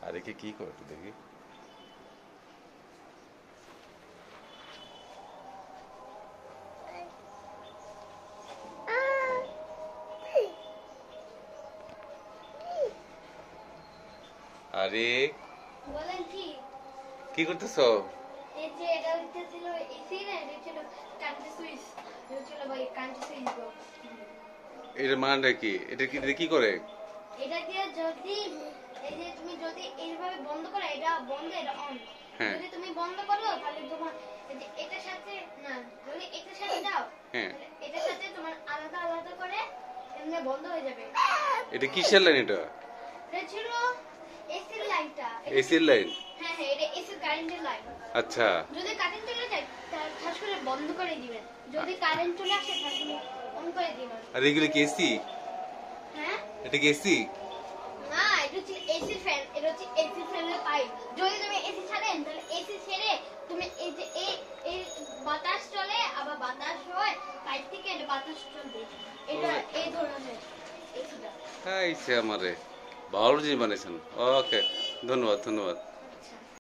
আরে কি করে একটু দেখি। আরে বলেন কি? কি করতেছো? এই যে এটা হইতেছিল এসি না, এটা ছিল কারেন্ট সুইচ। এটা ছিল ভাই কারেন্ট সুইচ বক্স। এর মানটা কি? এটা কি করে? এটা দিয়ে যদি এই যে তুমি যদি এইভাবে বন্ধ করো, এটা বন্ধ, এটা অন। হ্যাঁ যদি তুমি বন্ধ করো তাহলে তোমার এই যে এটার সাথে না, যদি এটার সাথে দাও হ্যাঁ। তাহলে এটার সাথে তোমার আলাদা আলাদা করে এমনি বন্ধ হয়ে যাবে। এটা কিসের লাইন এটা? এটা ছিল এসির লাইনটা। এসির লাইন? হ্যাঁ হ্যাঁ, এটা এসির কারেন্টের লাইন। আচ্ছা। যদি কারেন্ট চলে যায় তাহলে ঠাস করে বন্ধ করে দিবেন, যদি কারেন্ট চলে আসে তাহলে অন করে দিবেন। আর এগুলো কি এসি? হ্যাঁ, এটা কি এসি? না এটা হচ্ছে এসি ফ্যান, এটা হচ্ছে এসি ফ্যানের পাইপ। যদি তুমি এসি ছাড়েন তাহলে এসি ছেড়ে তুমি এই যে এই বাতাস চলে, আবার বাতাস হয় পাইপ থেকে, এটা বাতাস চলবে। এটা এই ধরনের এসিটা। হ্যাঁ, আমারে ভালো জিনিস বানিয়েছেন। ওকে, ধন্যবাদ।